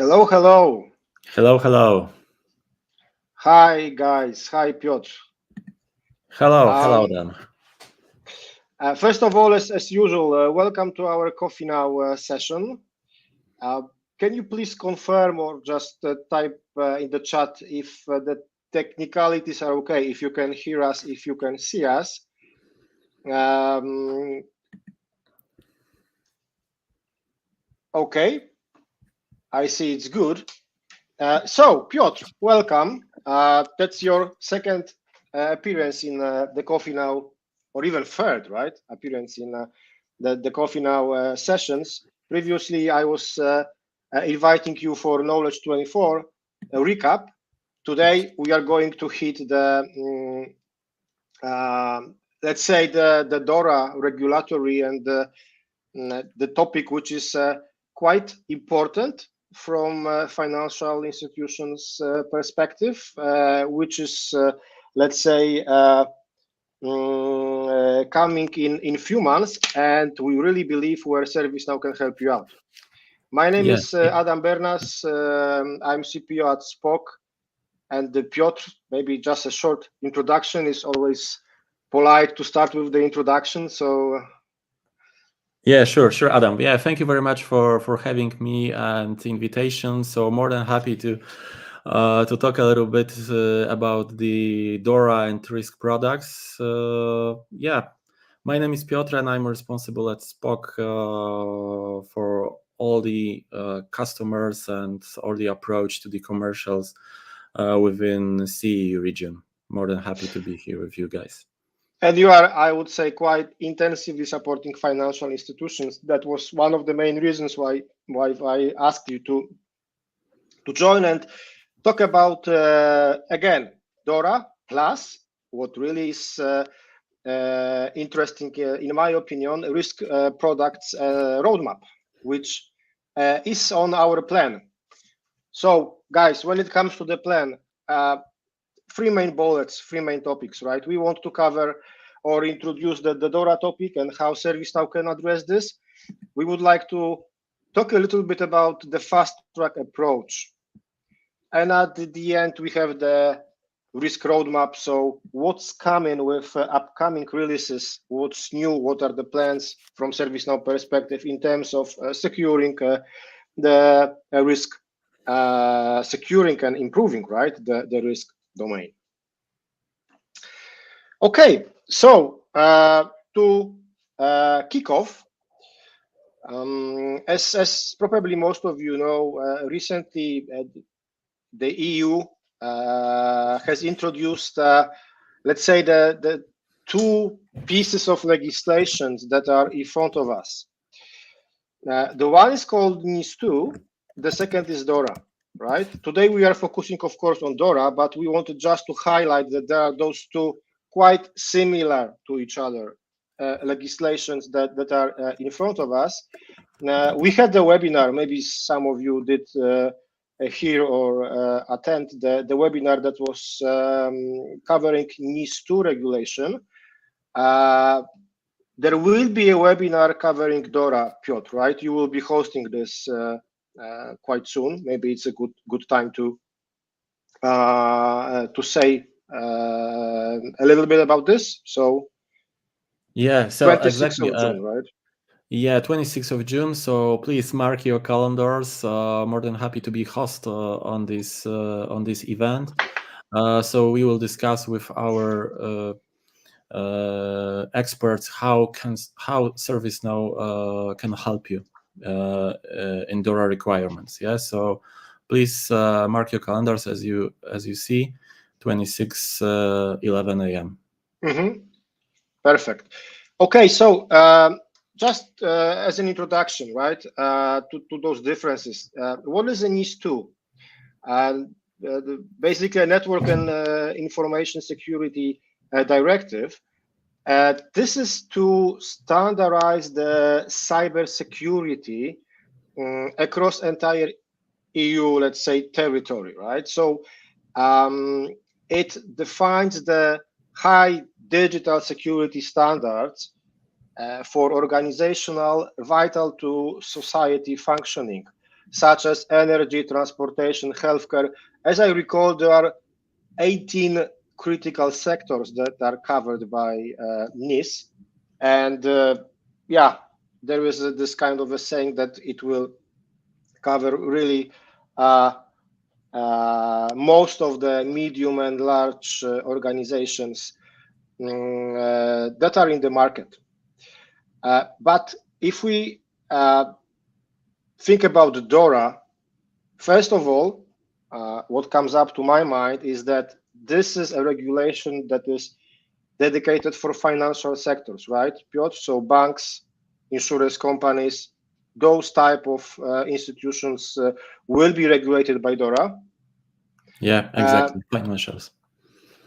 Hello, hello. Hello, hello. Hi, guys. Hi, Piotr. Hello, Dan. First of all, as usual, welcome to our CoffeeNOW session. Can you please confirm or just type in the chat if the technicalities are okay, if you can hear us, if you can see us? Okay, I see it's good. So, Piotr, welcome. That's your second appearance in the CoffeeNOW, or even third, right? Appearance in the CoffeeNOW sessions. Previously, I was inviting you for Knowledge 24 a recap. Today, we are going to hit the, let's say, the DORA regulatory and the topic, which is quite important from financial institutions perspective, which is, let's say, coming in few months, and we really believe where ServiceNow can help you out. My name is Adam Bernas. I'm CPO at Spock, and Piotr, maybe just a short introduction. Is always polite to start with the introduction, so yeah, sure, Adam. Yeah, thank you very much for having me and the invitation. So more than happy to talk a little bit about the DORA and risk products. Yeah, my name is Piotr, and I'm responsible at Spock for all the customers and all the approach to the commercials within CE region. More than happy to be here with you guys. And you are, I would say, quite intensively supporting financial institutions. That was one of the main reasons why I asked you to join and talk about, again, DORA plus what really is interesting, in my opinion, risk products roadmap, which is on our plan. So, guys, when it comes to the plan, three main bullets, three main topics, right? We want to cover or introduce the DORA topic and how ServiceNow can address this. We would like to talk a little bit about the FastTrack approach. And at the end, we have the risk roadmap. So what's coming with upcoming releases? What's new? What are the plans from ServiceNow perspective in terms of securing the risk, securing and improving, right, the risk domain. Okay, so to kick off, as probably most of you know, recently the EU has introduced, let's say, the two pieces of legislations that are in front of us. The one is called NIS2, the second is DORA. Right? Today we are focusing, of course, on DORA, but we wanted just to highlight that there are those two quite similar to each other legislations that are in front of us. We had the webinar, maybe some of you did hear or attend the webinar that was covering NIS2 regulation. There will be a webinar covering DORA, Piotr, right? You will be hosting this quite soon. Maybe it's a good time to say a little bit about this. So yeah, so 26th exactly of June, right? Yeah, 26th of June. So please mark your calendars. More than happy to be host on this event. So we will discuss with our experts how ServiceNow can help you in DORA requirements. Yeah, so please mark your calendars as you see, 26 11 a.m. Perfect. Okay, so just as an introduction, right, to those differences, what is a NIS2? Basically, a network and information security directive. This is to standardize the cybersecurity across entire EU, let's say, territory, right? So it defines the high digital security standards for organizational vital to society functioning. such as energy, transportation, healthcare. As I recall, there are 18 critical sectors that are covered by NIS. And yeah, there is this kind of a saying that it will cover really most of the medium and large organizations that are in the market. But if we think about DORA, first of all, what comes up to my mind is that this is a regulation that is dedicated for financial sectors, right, Piotr? So banks, insurance companies, those type of institutions will be regulated by DORA. Yeah, exactly, financials.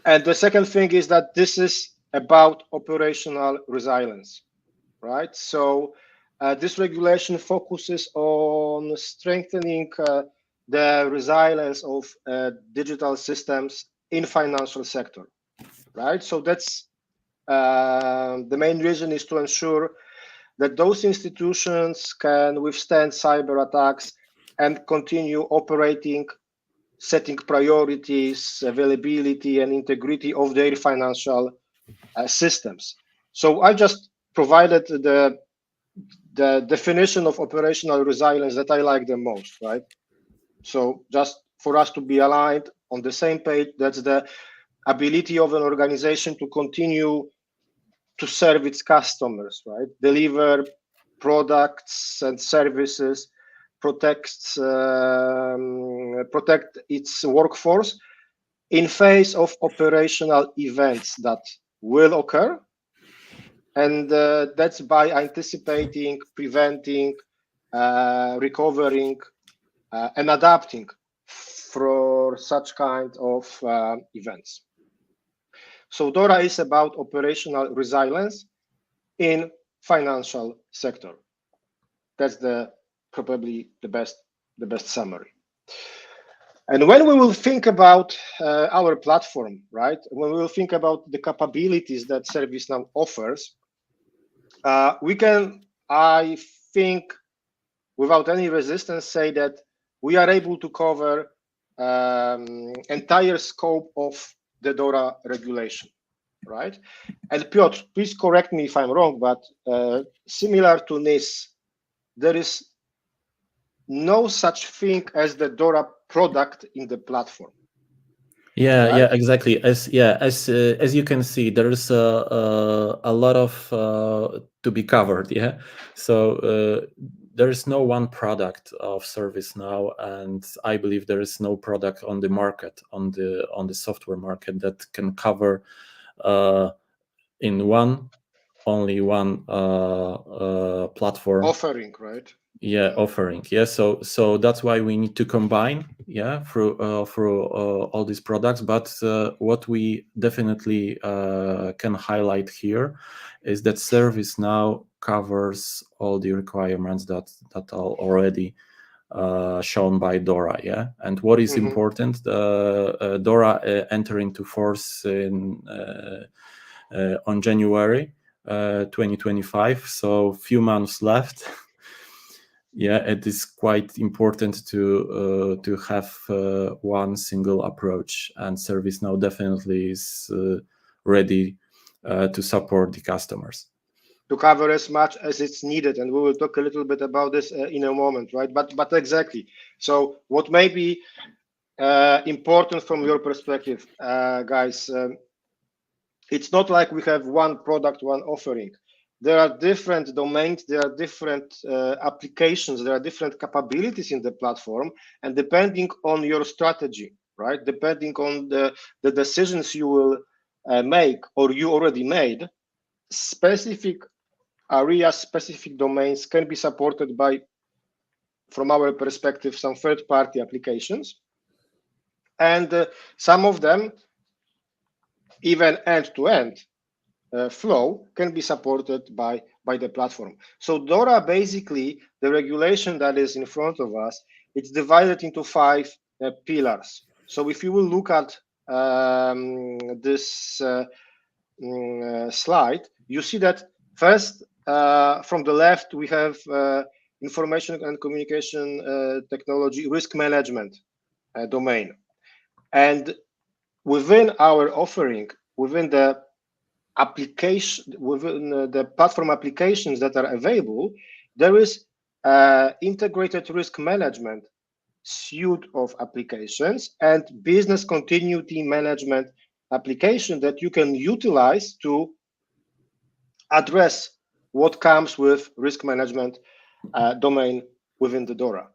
And the second thing is that this is about operational resilience, right? So this regulation focuses on strengthening the resilience of digital systems in financial sector, right? So that's the main reason is to ensure that those institutions can withstand cyber attacks and continue operating, setting priorities, availability, and integrity of their financial systems. So I just provided the definition of operational resilience that I like the most, right? So just for us to be aligned on the same page, that's the ability of an organization to continue to serve its customers, right? Deliver products and services, protect its workforce in face of operational events that will occur. And that's by anticipating, preventing, recovering, and adapting for such kind of events. So DORA is about operational resilience in financial sector. That's probably the best summary. And when we will think about our platform, right? When we will think about the capabilities that ServiceNow offers, we can, I think, without any resistance, say that we are able to cover entire scope of the DORA regulation, right? And Piotr, please correct me if I'm wrong, but similar to NIS, there is no such thing as the DORA product in the platform. Yeah, right? Yeah, exactly. As you can see, there is a lot of to be covered. Yeah, so there is no one product of ServiceNow, and I believe there is no product on the market, on the software market, that can cover in only one platform offering, right? Yeah, offering. Yeah, so that's why we need to combine, yeah, through all these products. But what we definitely can highlight here is that ServiceNow covers all the requirements that are already shown by DORA. Yeah, and what is important, DORA enter into force on January 2025. So few months left. Yeah, it is quite important to have one single approach, and ServiceNow definitely is ready to support the customers. To cover as much as it's needed, and we will talk a little bit about this in a moment, right? But exactly. So what may be important from your perspective, guys, it's not like we have one product, one offering. There are different domains, there are different applications, there are different capabilities in the platform, and depending on your strategy, right? Depending on the decisions you will make or you already made, specific areas, specific domains can be supported by, from our perspective, some third-party applications. And some of them, even end-to-end, flow can be supported by the platform. So DORA, basically, the regulation that is in front of us, it's divided into 5 pillars. So if you will look at this slide, you see that first, from the left, we have information and communication technology risk management domain. And within our offering, within the application, within the platform applications that are available, there is integrated risk management suite of applications and business continuity management application that you can utilize to address what comes with risk management domain within the DORA,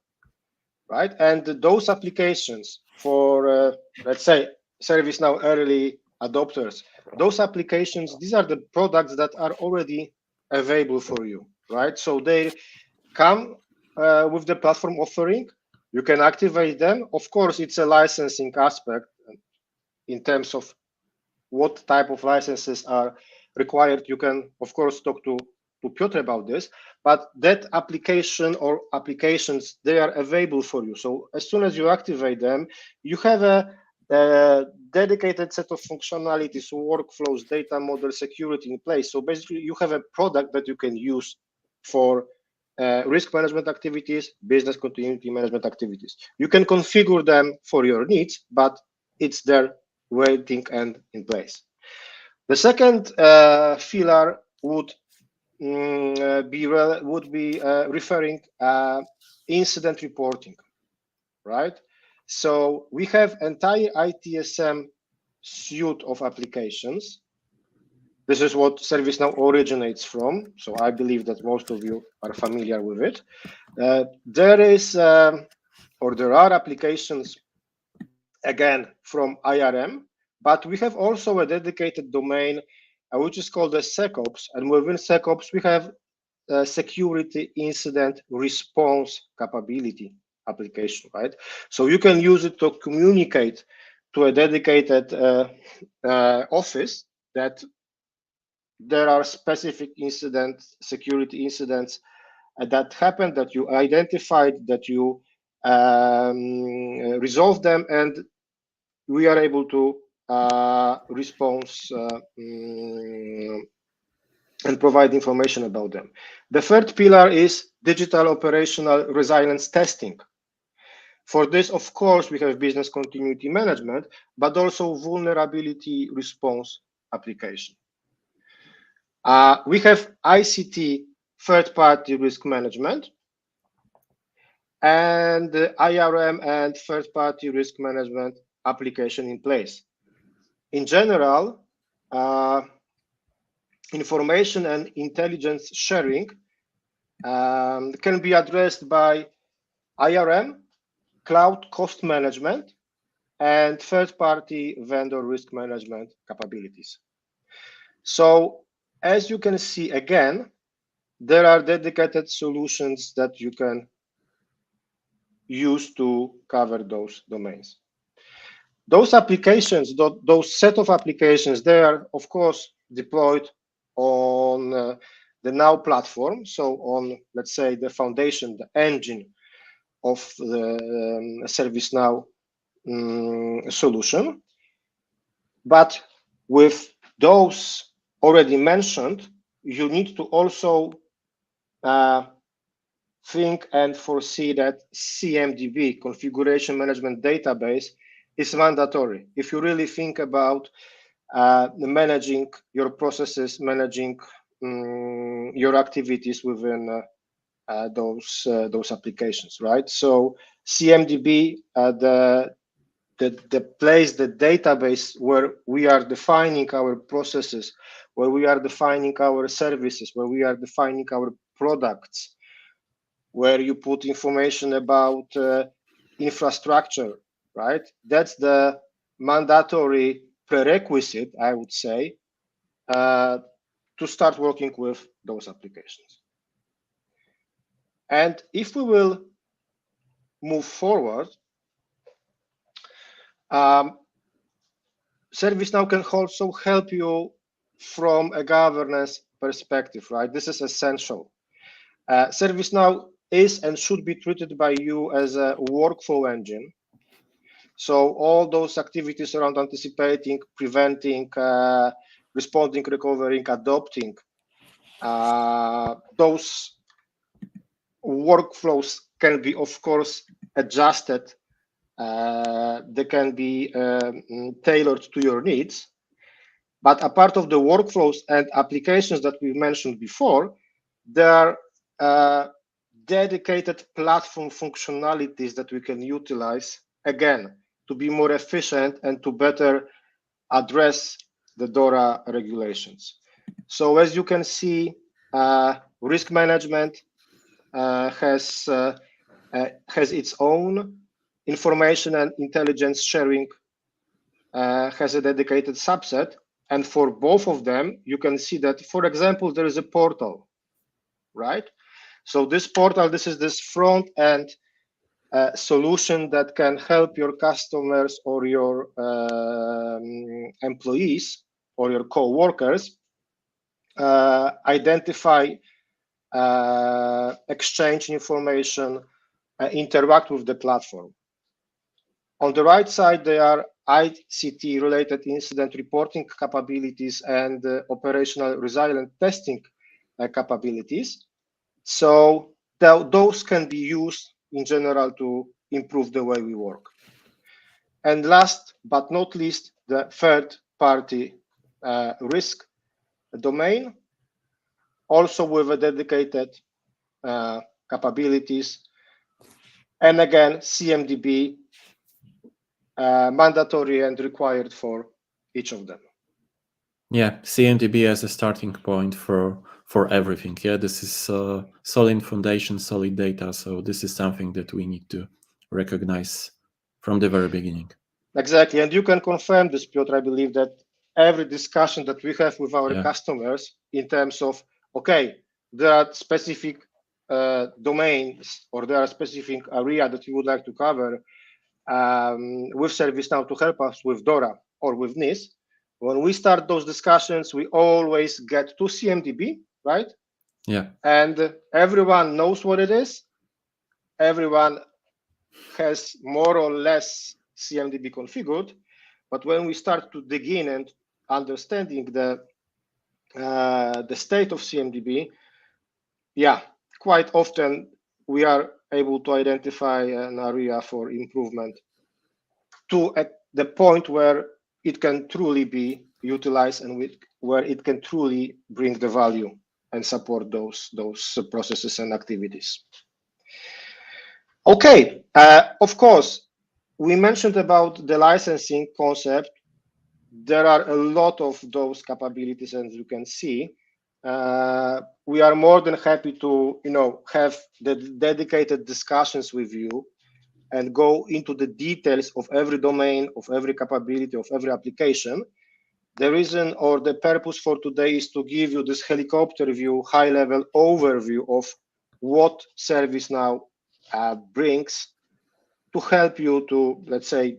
right? And those applications for, let's say, ServiceNow early adopters, those applications, these are the products that are already available for you, right? So they come with the platform offering. You can activate them. Of course, it's a licensing aspect in terms of what type of licenses are required. You can, of course, talk to Piotr about this, but that application or applications, they are available for you. So as soon as you activate them, you have a dedicated set of functionalities, workflows, data model, security in place. So basically, you have a product that you can use for risk management activities, business continuity management activities. You can configure them for your needs, but it's there waiting and in place. The second pillar would be referring incident reporting, right? So we have entire ITSM suite of applications. This is what ServiceNow originates from. So I believe that most of you are familiar with it. There are applications, again, from IRM, but we have also a dedicated domain, which is called the SecOps. And within SecOps, we have a security incident response capability application, right? So you can use it to communicate to a dedicated office that there are specific security incidents that happened, that you identified, that you resolve them, and we are able to respond and provide information about them. The third pillar is digital operational resilience testing. For this, of course, we have business continuity management, but also vulnerability response application. We have ICT third-party risk management and IRM and third-party risk management application in place. In general, information and intelligence sharing can be addressed by IRM, cloud cost management, and third-party vendor risk management capabilities. So as you can see, again, there are dedicated solutions that you can use to cover those domains. Those applications, those set of applications, they are, of course, deployed on the Now platform. So on, let's say, the foundation, the engine of the ServiceNow solution. But with those already mentioned, you need to also think and foresee that CMDB, Configuration Management Database, is mandatory. If you really think about managing your processes, managing your activities within those applications, right? So CMDB, the place, the database where we are defining our processes, where we are defining our services, where we are defining our products, where you put information about infrastructure, right? That's the mandatory prerequisite, I would say, to start working with those applications. And if we will move forward, ServiceNow can also help you from a governance perspective, right? This is essential. ServiceNow is and should be treated by you as a workflow engine. So all those activities around anticipating, preventing, responding, recovering, adopting, those workflows can be, of course, adjusted. They can be tailored to your needs. But a part of the workflows and applications that we mentioned before, there are dedicated platform functionalities that we can utilize, again, to be more efficient and to better address the DORA regulations. So as you can see, risk management has its own information and intelligence sharing, has a dedicated subset. And for both of them, you can see that, for example, there is a portal, right? So this portal, this is this front end solution that can help your customers or your employees or your co-workers identify, exchange information, interact with the platform. On the right side, there are ICT-related incident reporting capabilities and operational resilient testing capabilities. So those can be used in general to improve the way we work. And last but not least, the third-party risk domain, also with a dedicated capabilities. And again, CMDB, mandatory and required for each of them. Yeah, CMDB as a starting point for everything. Yeah, this is solid foundation, solid data. So this is something that we need to recognize from the very beginning. Exactly, and you can confirm this, Piotr. I believe that every discussion that we have with our customers in terms of, okay, there are specific domains or there are specific area that you would like to cover with ServiceNow to help us with DORA or with NIS. When we start those discussions, we always get to CMDB, right? Yeah. And everyone knows what it is. Everyone has more or less CMDB configured. But when we start to dig in and understanding the state of CMDB, yeah, quite often we are able to identify an area for improvement to at the point where it can truly be utilized and where it can truly bring the value and support those processes and activities. Okay, of course, we mentioned about the licensing concept. There are a lot of those capabilities, as you can see. We are more than happy to, have the dedicated discussions with you and go into the details of every domain, of every capability, of every application. The reason or the purpose for today is to give you this helicopter view, high-level overview of what ServiceNow brings to help you to, let's say,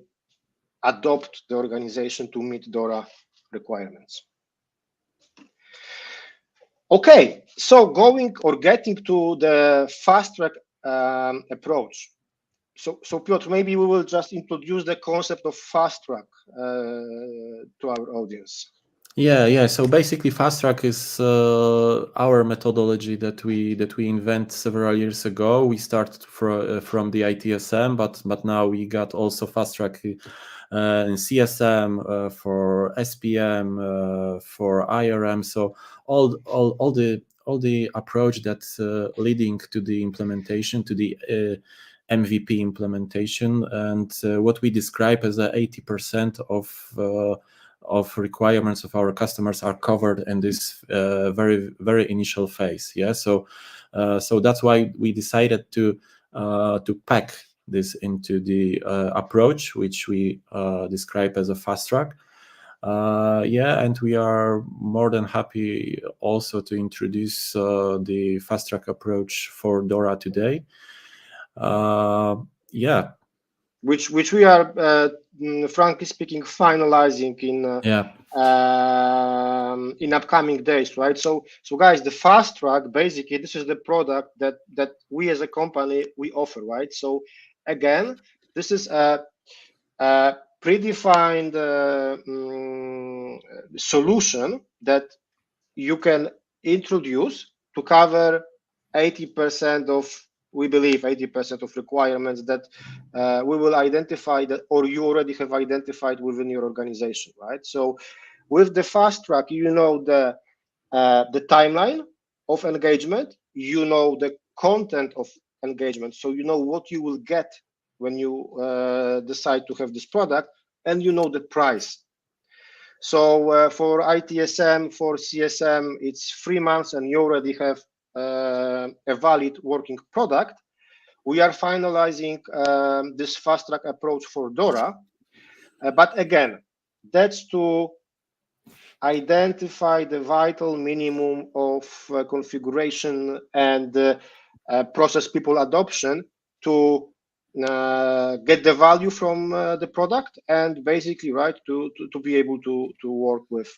adopt the organization to meet DORA requirements. Okay, so getting to the FastTrack approach. So Piotr, maybe we will just introduce the concept of FastTrack to our audience. Yeah. So basically, FastTrack is our methodology that we invent several years ago. We started from the ITSM, but now we got also FastTrack in CSM, for SPM, for IRM. So all the approach that's leading to the implementation, to the MVP implementation, and what we describe as 80% of requirements of our customers are covered in this very, very initial phase. Yeah, so that's why we decided to pack this into the approach, which we describe as a FastTrack. And we are more than happy also to introduce the FastTrack approach for DORA today. Which we are frankly speaking finalizing in upcoming days, right? So guys, the FastTrack, basically this is the product that we as a company we offer, right? So again, this is a predefined solution that you can introduce to cover 80% of we believe 80% of requirements that we will identify that, or you already have identified within your organization, right? So with the FastTrack, you know the timeline of engagement, you know the content of engagement, so you know what you will get when you decide to have this product, and you know the price. So for ITSM, for CSM, it's 3 months, and you already have a valid working product. We are finalizing this FastTrack approach for DORA, but again, that's to identify the vital minimum of configuration and process people adoption to get the value from the product, and basically, right, to be able to work with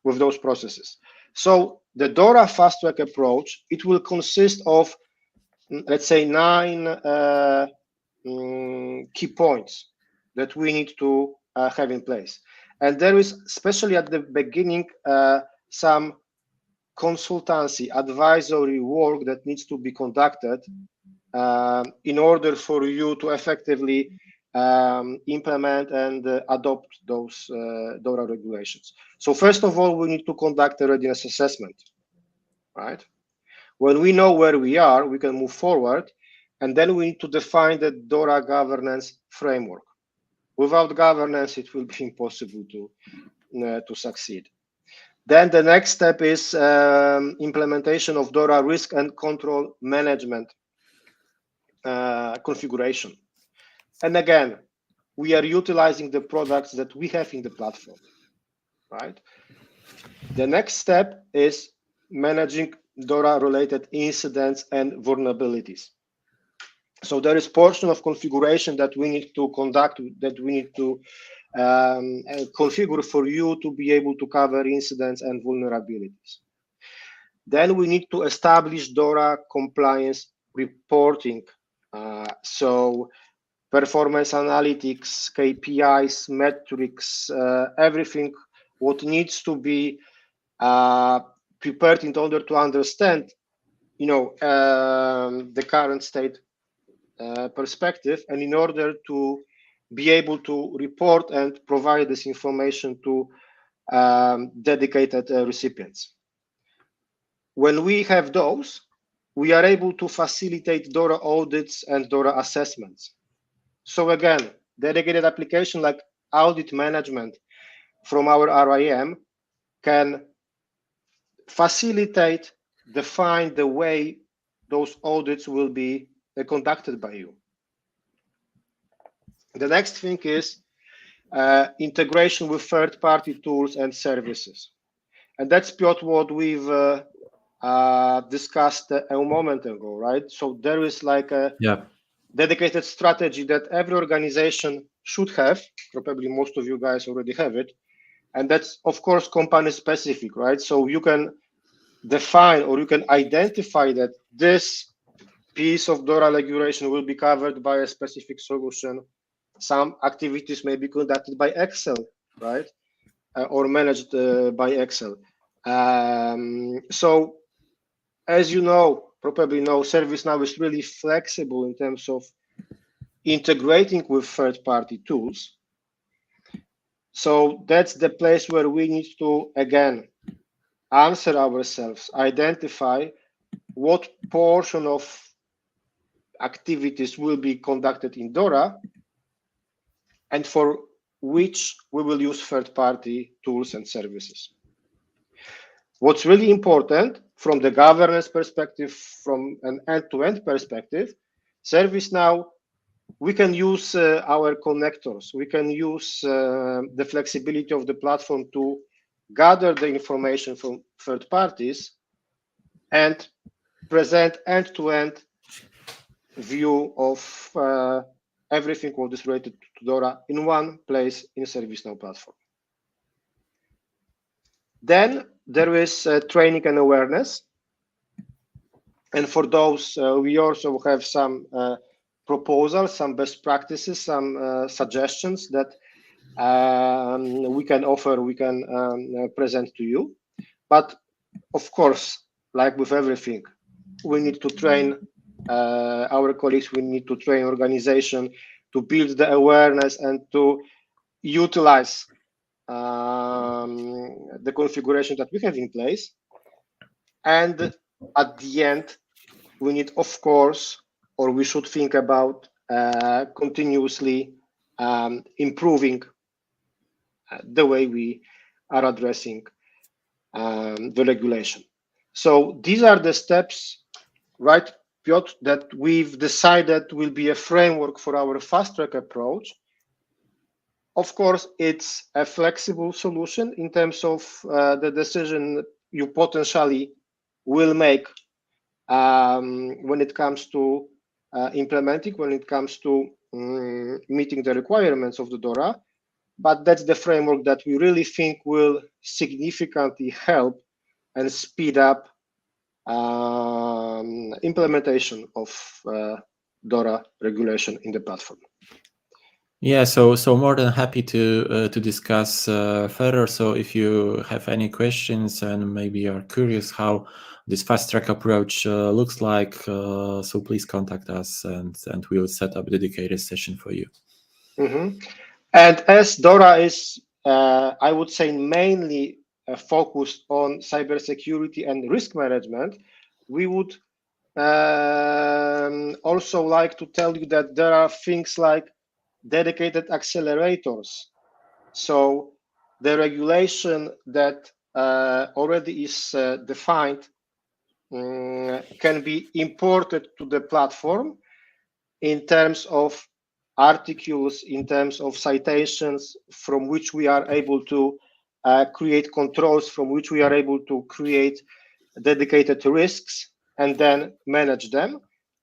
those processes. So the DORA FastTrack approach, it will consist of, let's say, 9 key points that we need to have in place. And there is, especially at the beginning, some consultancy, advisory work that needs to be conducted in order for you to effectively implement and adopt those DORA regulations. So first of all, we need to conduct a readiness assessment, right? When we know where we are, we can move forward, and then we need to define the DORA governance framework. Without governance, it will be impossible to succeed. Then the next step is implementation of DORA risk and control management configuration. And again, we are utilizing the products that we have in the platform, right? The next step is managing DORA-related incidents and vulnerabilities. So there is portion of configuration that we need to conduct, that we need to configure for you to be able to cover incidents and vulnerabilities. Then we need to establish DORA compliance reporting. So performance analytics, KPIs, metrics, everything what needs to be prepared in order to understand, you know, the current state perspective, and in order to be able to report and provide this information to dedicated recipients. When we have those, we are able to facilitate DORA audits and DORA assessments. So again, dedicated application like audit management from our RIM can facilitate, define the way those audits will be conducted by you. The next thing is integration with third-party tools and services. And that's, Piotr, what we've discussed a moment ago, right? So there is like a dedicated strategy that every organization should have. Probably most of you guys already have it. And that's, of course, company specific, right? So you can define, or you can identify that this piece of DORA regulation will be covered by a specific solution. Some activities may be conducted by Excel, right? Or managed by Excel. So as you know, probably know, ServiceNow is really flexible in terms of integrating with third-party tools. So that's the place where we need to, again, answer ourselves, identify what portion of activities will be conducted in DORA, and for which we will use third-party tools and services. What's really important from the governance perspective, from an end-to-end perspective, ServiceNow, we can use our connectors. We can use the flexibility of the platform to gather the information from third parties and present end-to-end view of everything what is related to DORA in one place in ServiceNow platform. Then there is training and awareness. And for those, we also have some proposals, some best practices, some suggestions that we can offer, we can present to you. But of course, like with everything, we need to train our colleagues, we need to train organization to build the awareness and to utilize the configuration that we have in place. And at the end, we need, of course, or we should think about continuously improving the way we are addressing the regulation. So these are the steps, right, Piotr, that we've decided will be a framework for our FastTrack approach. Of course, it's a flexible solution in terms of the decision you potentially will make when it comes to implementing, when it comes to meeting the requirements of the DORA. But that's the framework that we really think will significantly help and speed up implementation of DORA regulation in the platform. Yeah, so more than happy to discuss further. So if you have any questions and maybe are curious how this FastTrack approach looks like, so please contact us and we will set up a dedicated session for you. Mm-hmm. And as DORA is, I would say, mainly focused on cybersecurity and risk management, we would also like to tell you that there are things like dedicated accelerators. So the regulation that already is defined can be imported to the platform in terms of articles, in terms of citations, from which we are able to create controls, from which we are able to create dedicated risks and then manage them.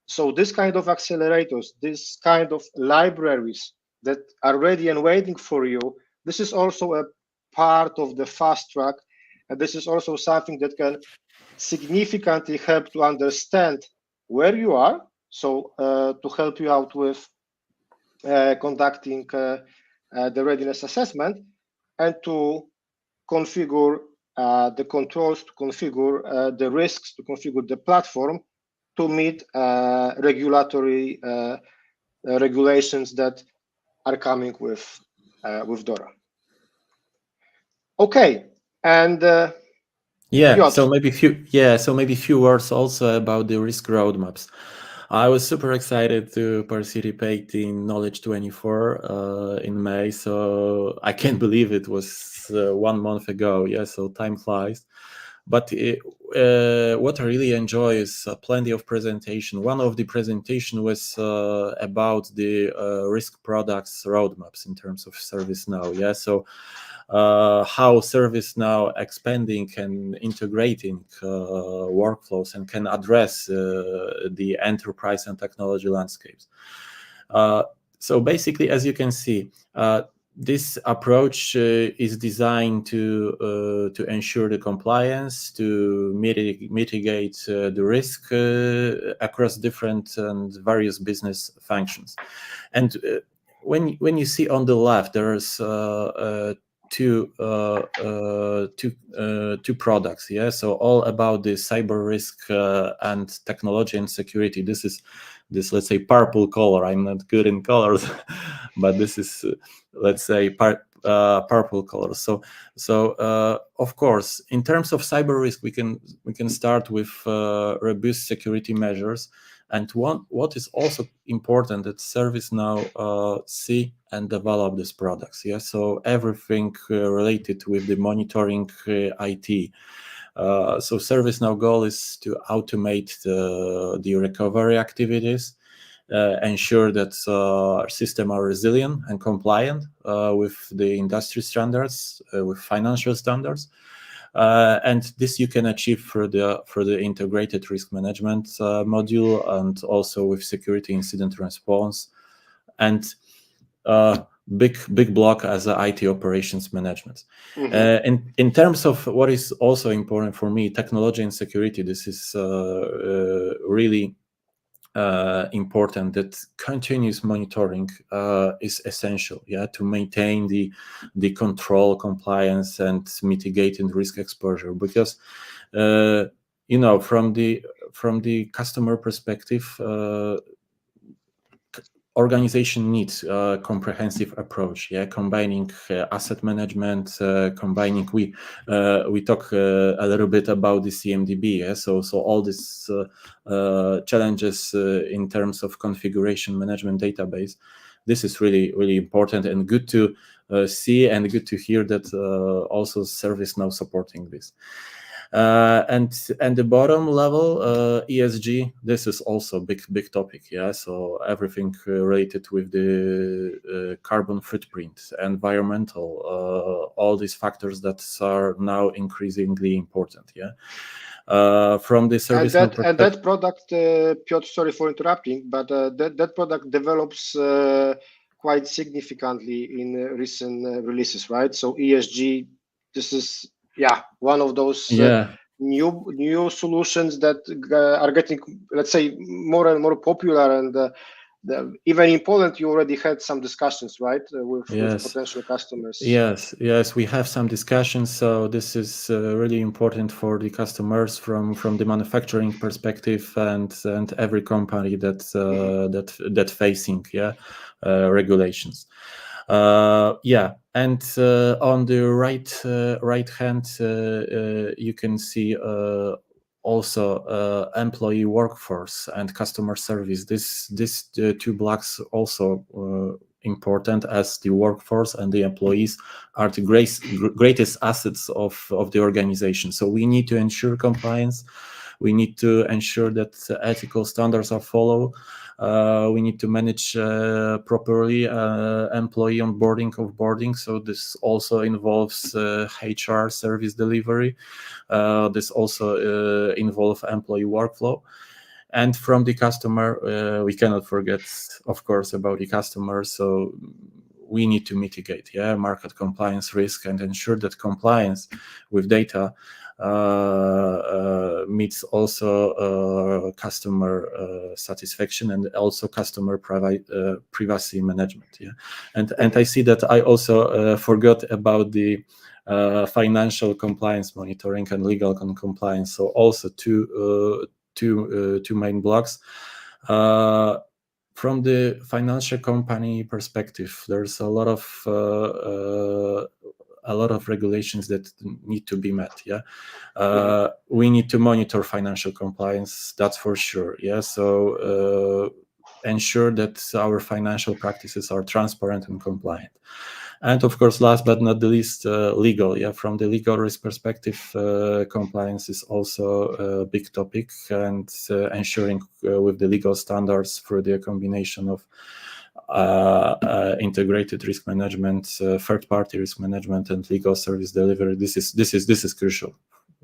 So this kind of accelerators, this kind of libraries that are ready and waiting for you, this is also a part of the FastTrack, and this is also something that can significantly help to understand where you are, so to help you out with conducting the readiness assessment, and to configure the controls, to configure the risks, to configure the platform to meet regulatory regulations that are coming with DORA. Okay, and yeah, Piotr. so maybe few words also about the risk roadmaps. I was super excited to participate in Knowledge 24 in May, so I can't believe it was 1 month ago. Yeah, so time flies. But what I really enjoy is plenty of presentation. One of the presentation was about the risk products roadmaps in terms of ServiceNow. Yeah, so how ServiceNow expanding and integrating workflows and can address the enterprise and technology landscapes. So basically, as you can see, this approach is designed to ensure the compliance, to mitigate the risk across different and various business functions. And when you see on the left, there's two products, yeah. So all about the cyber risk and technology and security. This is let's say purple color. I'm not good in colors, but this is let's say purple color. So of course, in terms of cyber risk, we can start with robust security measures. And what is also important that ServiceNow see and develop these products. Yeah, so everything related with the monitoring IT. So ServiceNow goal is to automate the recovery activities, ensure that our system are resilient and compliant with the industry standards, with financial standards. And this you can achieve for the integrated risk management module, and also with security incident response, and big block as a IT operations management. And in terms of what is also important for me, technology and security, this is really important, that continuous monitoring is essential, yeah, to maintain the control, compliance, and mitigating risk exposure. Because you know, from customer perspective, organization needs a comprehensive approach, combining asset management, combining, we talk a little bit about the CMDB, so all these challenges in terms of configuration management database. This is really important and good to see and good to hear that also ServiceNow supporting this. And the bottom level, ESG, this is also big topic, so everything related with the carbon footprint, environmental, all these factors that are now increasingly important, from the service and that product, Piotr, sorry for interrupting, but that product develops quite significantly in recent releases, right? So ESG, this is one of those new solutions that are getting, let's say, more and more popular. And even in Poland, you already had some discussions, right, with potential customers. Yes, we have some discussions. So this is really important for the customers from the manufacturing perspective and every company that that facing regulations. And on the right hand, you can see also employee workforce and customer service. This two blocks also important, as the workforce and the employees are the greatest assets of the organization. So we need to ensure compliance. We need to ensure that ethical standards are followed. We need to manage properly employee onboarding, offboarding. So this also involves HR service delivery. This also involves employee workflow. And from the customer, we cannot forget, of course, about the customer. So we need to mitigate market compliance risk and ensure that compliance with data meets also customer satisfaction and also customer privacy management. And I see that I also forgot about the financial compliance monitoring and legal compliance. So also two main blocks. From the financial company perspective, there's a lot of regulations that need to be met. We need to monitor financial compliance, that's for sure. So ensure that our financial practices are transparent and compliant. And of course, last but not the least, legal. From the legal risk perspective, compliance is also a big topic, and ensuring with the legal standards through the combination of integrated risk management, third-party risk management, and legal service delivery. This is crucial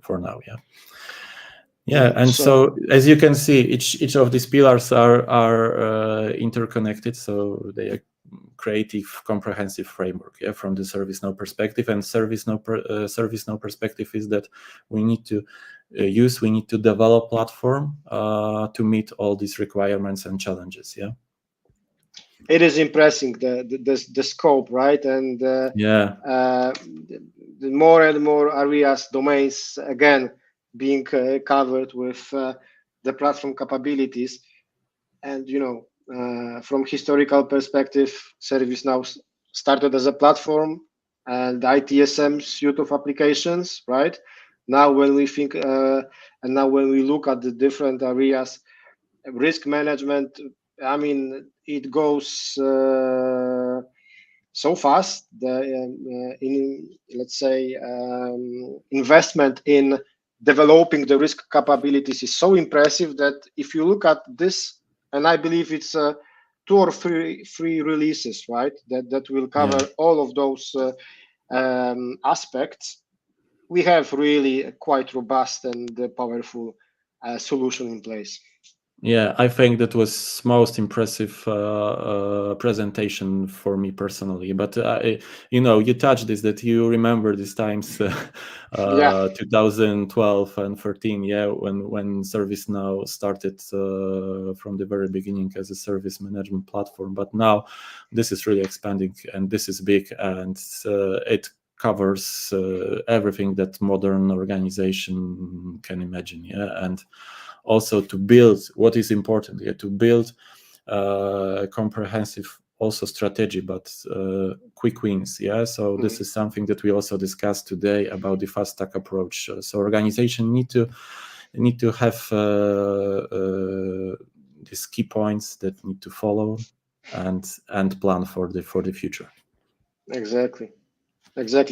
for now. And so as you can see, each of these pillars are interconnected. So they are creative, comprehensive framework from the ServiceNow perspective. And ServiceNow perspective is that we need to develop platform to meet all these requirements and challenges. It is impressive, the scope, right? And the more and more areas, domains, again, being covered with the platform capabilities. And from historical perspective, ServiceNow started as a platform and ITSM suite of applications, right? Now when we think and now when we look at the different areas, risk management, I mean, it goes so fast. Let's say investment in developing the risk capabilities is so impressive that if you look at this, and I believe it's 2 or 3 releases, right? That will cover all of those aspects. We have really a quite robust and powerful solution in place. I think that was most impressive presentation for me personally. But you touched this, that you remember these times, 2012 and 13, when ServiceNow started from the very beginning as a service management platform. But now this is really expanding, and this is big, and it covers everything that modern organization can imagine. And also to build what is important, to build a comprehensive also strategy, but quick wins. So this is something that we also discussed today about the FastTrack approach. So organization need to have these key points that need to follow and plan for the future. Exactly.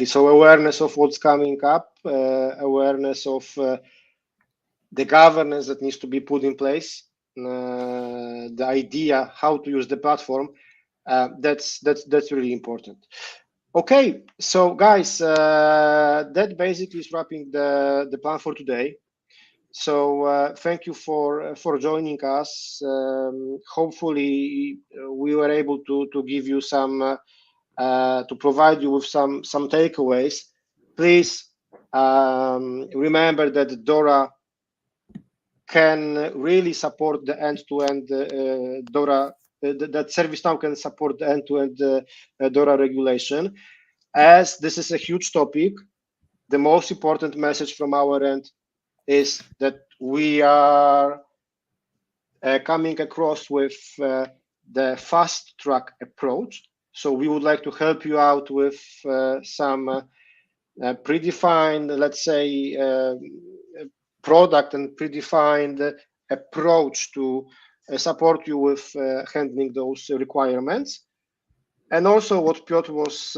So awareness of what's coming up, awareness of the governance that needs to be put in place, the idea how to use the platform. That's really important. Okay, so guys, that basically is wrapping the plan for today. So thank you for joining us. Hopefully we were able to give you some to provide you with some takeaways. Please remember that DORA can really support the end-to-end DORA, that ServiceNow can support the end-to-end DORA regulation. As this is a huge topic, the most important message from our end is that we are coming across with the FastTrack approach. So we would like to help you out with some predefined, let's say, product and predefined approach to support you with handling those requirements. And also what Piotr was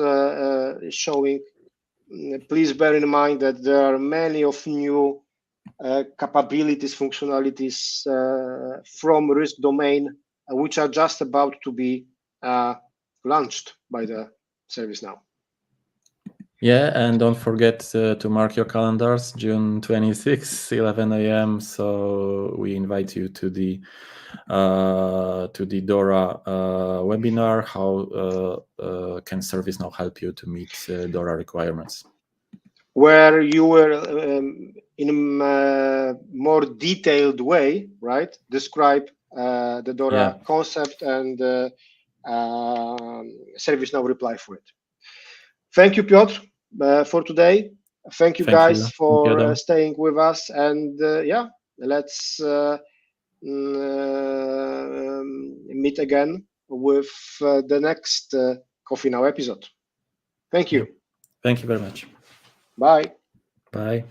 showing, please bear in mind that there are many of new capabilities, functionalities from risk domain, which are just about to be launched by the ServiceNow. Yeah, and don't forget to mark your calendars, June 26th, 11 a.m. So we invite you to the DORA webinar. How can ServiceNow help you to meet DORA requirements? Where you were in a more detailed way, right? Describe the DORA concept and ServiceNow reply for it. Thank you, Piotr, for today. Thank you guys for staying with us. And let's meet again with the next CoffeeNOW episode. Thank you. Thank you very much. Bye. Bye.